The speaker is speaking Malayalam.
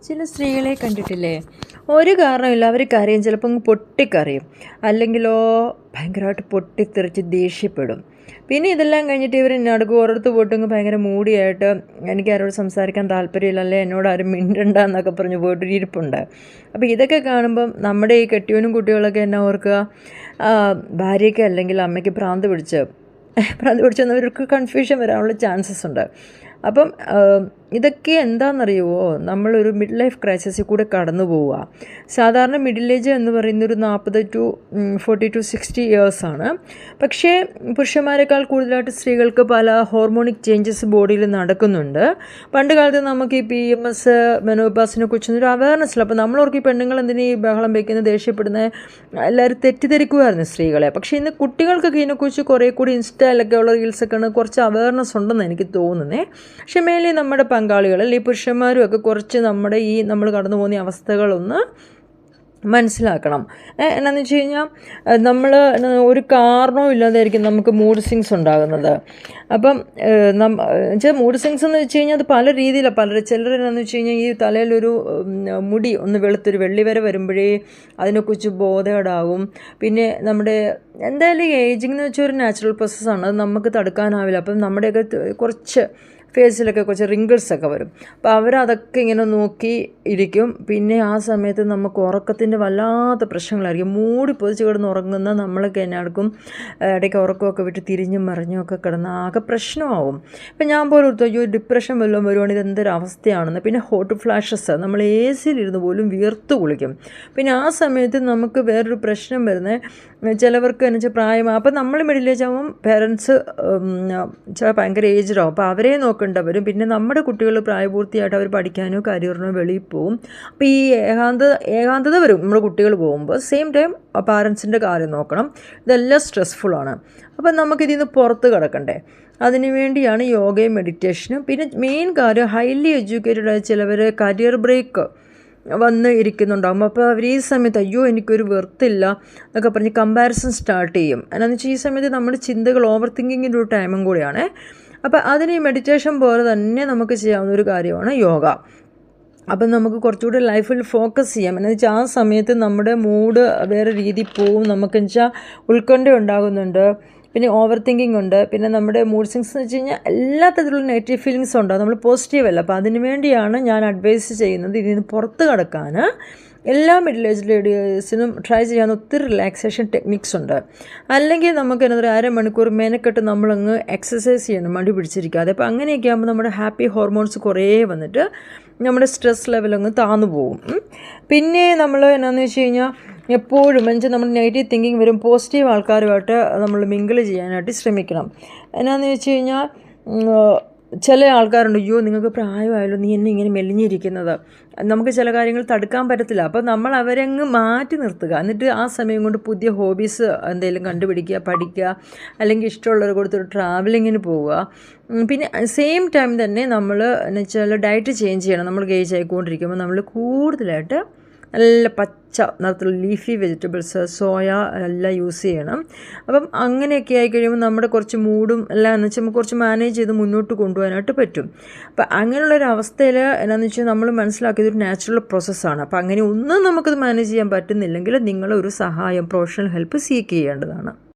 ചില സ്ത്രീകളെ കണ്ടിട്ടില്ലേ, ഒരു കാരണമില്ല അവർ കരയും, ചിലപ്പോൾ അങ്ങ് പൊട്ടിക്കരയും, അല്ലെങ്കിലോ ഭയങ്കരമായിട്ട് പൊട്ടിത്തെറിച്ച് ദേഷ്യപ്പെടും. പിന്നെ ഇതെല്ലാം കഴിഞ്ഞിട്ട് ഇവർ നടുക്ക് ഓരോരുത്തർ പോയിട്ടങ്ങ് ഭയങ്കര മൂടിയായിട്ട് എനിക്ക് ആരോട് സംസാരിക്കാൻ താല്പര്യമില്ല, അല്ലേ എന്നോട് ആരും മിണ്ടണ്ട എന്നൊക്കെ പറഞ്ഞ് പോയിട്ടൊരു ഇരിപ്പുണ്ട്. അപ്പോൾ ഇതൊക്കെ കാണുമ്പം നമ്മുടെ ഈ കെട്ടിയവനും കുട്ടികളൊക്കെ എന്നാ ഓർക്കുക, ഭാര്യയ്ക്ക് അല്ലെങ്കിൽ അമ്മയ്ക്ക് ഭ്രാന്ത് പിടിച്ചെന്നവർക്ക് കൺഫ്യൂഷൻ വരാനുള്ള ചാൻസസ് ഉണ്ട്. അപ്പം ഇതൊക്കെ എന്താണെന്നറിയുമോ, നമ്മളൊരു മിഡ് ലൈഫ് ക്രൈസിസിൽ കൂടെ കടന്നു പോവുക. സാധാരണ മിഡിൽ ഏജ് എന്ന് പറയുന്നൊരു 40 to 60 ഇയേഴ്സാണ്. പക്ഷേ പുരുഷന്മാരെക്കാൾ കൂടുതലായിട്ട് സ്ത്രീകൾക്ക് പല ഹോർമോണിക് ചേഞ്ചസ് ബോഡിയിൽ നടക്കുന്നുണ്ട്. പണ്ട് കാലത്ത് നമുക്ക് ഈ PMS മെനോപാസിനെ കുറിച്ചൊരു അവയർനെസ് ഇല്ല. അപ്പോൾ നമ്മളോർക്ക് ഈ പെണ്ണുങ്ങൾ എന്തിനീ ബഹളം വയ്ക്കുന്നത്, ദേഷ്യപ്പെടുന്നത്, എല്ലാവരും തെറ്റിദ്ധരിക്കുമായിരുന്നു സ്ത്രീകളെ. പക്ഷേ ഇന്ന് കുട്ടികൾക്കൊക്കെ ഇതിനെക്കുറിച്ച് കുറേ കൂടി ഇൻസ്റ്റയിലൊക്കെ ഉള്ള റീൽസൊക്കെ കുറച്ച് അവയർനെസ് ഉണ്ടെന്ന് എനിക്ക് തോന്നുന്നേ. പക്ഷേ മേലെ നമ്മുടെ പങ്കാളികൾ അല്ലെങ്കിൽ പുരുഷന്മാരും ഒക്കെ കുറച്ച് നമ്മുടെ ഈ നമ്മൾ കടന്നു പോകുന്ന അവസ്ഥകളൊന്ന് മനസ്സിലാക്കണം. എന്നാന്ന് വെച്ച് കഴിഞ്ഞാൽ നമ്മൾ ഒരു കാരണവും ഇല്ലാതെയായിരിക്കും നമുക്ക് മൂഡ് സ്വിങ്സ് ഉണ്ടാകുന്നത്. അപ്പം മൂഡ് സ്വിങ്സ് എന്ന് വെച്ച് കഴിഞ്ഞാൽ അത് പല രീതിയിലാണ്. ചിലർ എന്നാന്ന് വെച്ച് കഴിഞ്ഞാൽ ഈ തലയിലൊരു മുടി ഒന്ന് വെളുത്തൊരു വെള്ളി വരെ വരുമ്പോഴേ അതിനെക്കുറിച്ച് ബോധേടാവും. പിന്നെ നമ്മുടെ എന്തായാലും ഏജിങ് എന്ന് വെച്ചാൽ ഒരു നാച്ചുറൽ പ്രോസസ്സാണ്, അത് നമുക്ക് തടുക്കാനാവില്ല. അപ്പം നമ്മുടെയൊക്കെ കുറച്ച് ഫേസിലൊക്കെ കുറച്ച് റിങ്കിൾസൊക്കെ വരും. അപ്പോൾ അവരതൊക്കെ ഇങ്ങനെ നോക്കി ഇരിക്കും. പിന്നെ ആ സമയത്ത് നമുക്ക് ഉറക്കത്തിൻ്റെ വല്ലാത്ത പ്രശ്നങ്ങളായിരിക്കും. മൂടി പൊതിച്ച് കിടന്ന് ഉറങ്ങുന്ന നമ്മളൊക്കെ എന്നാടുക്കും, ഇടയ്ക്ക് ഉറക്കമൊക്കെ വിട്ട് തിരിഞ്ഞും മറിഞ്ഞും ഒക്കെ കിടന്ന് ആകെ പ്രശ്നമാവും. ഇപ്പം ഞാൻ പോലും ഓർത്തു ഡിപ്രഷൻ വല്ലതും വരുവാണെങ്കിൽ ഇതെന്തൊരു അവസ്ഥയാണെന്ന്. പിന്നെ ഹോട്ട് ഫ്ലാഷസ്, നമ്മൾ AC-ലിരുന്ന് പോലും വിയർത്ത് കുളിക്കും. പിന്നെ ആ സമയത്ത് നമുക്ക് വേറൊരു പ്രശ്നം വരുന്നത്, ചിലവർക്ക് എന്ന് വെച്ചാൽ പ്രായമാണ്. അപ്പം നമ്മൾ മിഡിൽ ഏജ് ആകുമ്പം പേരൻസ് ഭയങ്കര ഏജ്ഡാവും. അപ്പോൾ അവരെ നോക്കേണ്ടവരും. പിന്നെ നമ്മുടെ കുട്ടികൾ പ്രായപൂർത്തിയായിട്ട് അവർ പഠിക്കാനോ കരിയറിനോ വെളിയിൽ പോകും. അപ്പോൾ ഈ ഏകാന്തത വരും നമ്മുടെ കുട്ടികൾ പോകുമ്പോൾ. സെയിം ടൈം പാരൻസിൻ്റെ കാര്യം നോക്കണം. ഇതെല്ലാം സ്ട്രെസ്ഫുള്ളാണ്. അപ്പം നമുക്കിതിൽ നിന്ന് പുറത്ത് കിടക്കണ്ടേ, അതിനു വേണ്ടിയാണ് യോഗയും മെഡിറ്റേഷനും. പിന്നെ മെയിൻ കാര്യം, ഹൈലി എഡ്യൂക്കേറ്റഡ് ആയ ചിലവർ കരിയർ ബ്രേക്ക് വന്ന് ഇരിക്കുന്നുണ്ടാകും. അപ്പോൾ അവർ ഈ സമയത്ത് അയ്യോ എനിക്കൊരു വെർത്തില്ല എന്നൊക്കെ പറഞ്ഞ് കമ്പാരിസൺ സ്റ്റാർട്ട് ചെയ്യും. എന്നാന്ന് വെച്ചാൽ ഈ സമയത്ത് നമ്മുടെ ചിന്തകൾ ഓവർ തിങ്കിങ്ങിൻ്റെ ഒരു ടൈമും കൂടിയാണ്. അപ്പോൾ അതിന് ഈ മെഡിറ്റേഷൻ പോലെ തന്നെ നമുക്ക് ചെയ്യാവുന്ന ഒരു കാര്യമാണ് യോഗ. അപ്പം നമുക്ക് കുറച്ചുകൂടി ലൈഫിൽ ഫോക്കസ് ചെയ്യാം. എന്ന് വെച്ചാൽ ആ സമയത്ത് നമ്മുടെ മൂഡ് വേറെ രീതിയിൽ പോവും. നമുക്കെന്ന് വെച്ചാൽ ഉത്കണ്ഠ ഉണ്ടാകുന്നുണ്ട്, പിന്നെ ഓവർ തിങ്കിങ് ഉണ്ട്, പിന്നെ നമ്മുടെ മൂഡ് സ്വിങ്സ് എന്ന് വെച്ച് കഴിഞ്ഞാൽ എല്ലാ തരത്തിലുള്ള നെഗറ്റീവ് ഫീലിങ്സ് ഉണ്ടാകും, നമ്മൾ പോസിറ്റീവ് അല്ല. അപ്പോൾ അതിന് വേണ്ടിയാണ് ഞാൻ അഡ്വൈസ് ചെയ്യുന്നത് ഇതിൽ നിന്ന് പുറത്ത് കിടക്കാൻ എല്ലാ മിഡിൽ ഏജ് ലേഡീസിനും ട്രൈ ചെയ്യാൻ ഒത്തിരി റിലാക്സേഷൻ ടെക്നിക്സ് ഉണ്ട്. അല്ലെങ്കിൽ നമുക്ക് എന്നൊരു അരമണിക്കൂർ മെനക്കെട്ട് നമ്മളങ്ങ് എക്സസൈസ് ചെയ്യണം, മടി പിടിച്ചിരിക്കാതെ. അപ്പോൾ അങ്ങനെയൊക്കെ ആകുമ്പോൾ നമ്മുടെ ഹാപ്പി ഹോർമോൺസ് കുറേ വന്നിട്ട് നമ്മുടെ സ്ട്രെസ് ലെവലങ്ങ് താന്നു പോകും. പിന്നെ നമ്മൾ എന്നാന്ന് വെച്ച് കഴിഞ്ഞാൽ എപ്പോഴും എന്നുവെച്ചാൽ നമ്മൾ നെഗറ്റീവ് തിങ്കിങ് വരും, പോസിറ്റീവ് ആൾക്കാരുമായിട്ട് നമ്മൾ മിങ്കിൾ ചെയ്യാനായിട്ട് ശ്രമിക്കണം. എന്നാന്ന് വെച്ച് കഴിഞ്ഞാൽ ചില ആൾക്കാരുണ്ട്, അയ്യോ നിങ്ങൾക്ക് പ്രായമായല്ലോ, നീ എന്നെ ഇങ്ങനെ മെലിഞ്ഞിരിക്കുന്നത്, നമുക്ക് ചില കാര്യങ്ങൾ തടുക്കാൻ പറ്റത്തില്ല. അപ്പോൾ നമ്മൾ അവരങ്ങ് മാറ്റി നിർത്തുക. എന്നിട്ട് ആ സമയം കൊണ്ട് പുതിയ ഹോബീസ് എന്തെങ്കിലും കണ്ടുപിടിക്കുക, പഠിക്കുക, അല്ലെങ്കിൽ ഇഷ്ടമുള്ളവർ കൊടുത്തൊരു ട്രാവലിങ്ങിന് പോവുക. പിന്നെ സെയിം ടൈം തന്നെ നമ്മൾ എന്ന് വെച്ചാൽ ഡയറ്റ് ചേഞ്ച് ചെയ്യണം. നമ്മൾ ഗേജ് ആയിക്കൊണ്ടിരിക്കുമ്പോൾ നമ്മൾ കൂടുതലായിട്ട് നല്ല പച്ച നിറത്തിലുള്ള ലീഫി വെജിറ്റബിൾസ്, സോയ എല്ലാം യൂസ് ചെയ്യണം. അപ്പം അങ്ങനെയൊക്കെ ആയിക്കഴിയുമ്പോൾ നമ്മുടെ കുറച്ച് മൂഡും എല്ലാം എന്ന് വെച്ചാൽ നമുക്ക് കുറച്ച് മാനേജ് ചെയ്ത് മുന്നോട്ട് കൊണ്ടുപോകാനായിട്ട് പറ്റും. അപ്പം അങ്ങനെയുള്ളൊരവസ്ഥയിൽ എന്നാന്ന് വെച്ചാൽ നമ്മൾ മനസ്സിലാക്കിയതൊരു നാച്ചുറൽ പ്രോസസ്സാണ്. അപ്പം അങ്ങനെ ഒന്നും നമുക്കത് മാനേജ് ചെയ്യാൻ പറ്റുന്നില്ലെങ്കിൽ നിങ്ങളൊരു സഹായം, പ്രൊഫഷണൽ ഹെൽപ്പ് സീക്ക് ചെയ്യേണ്ടതാണ്.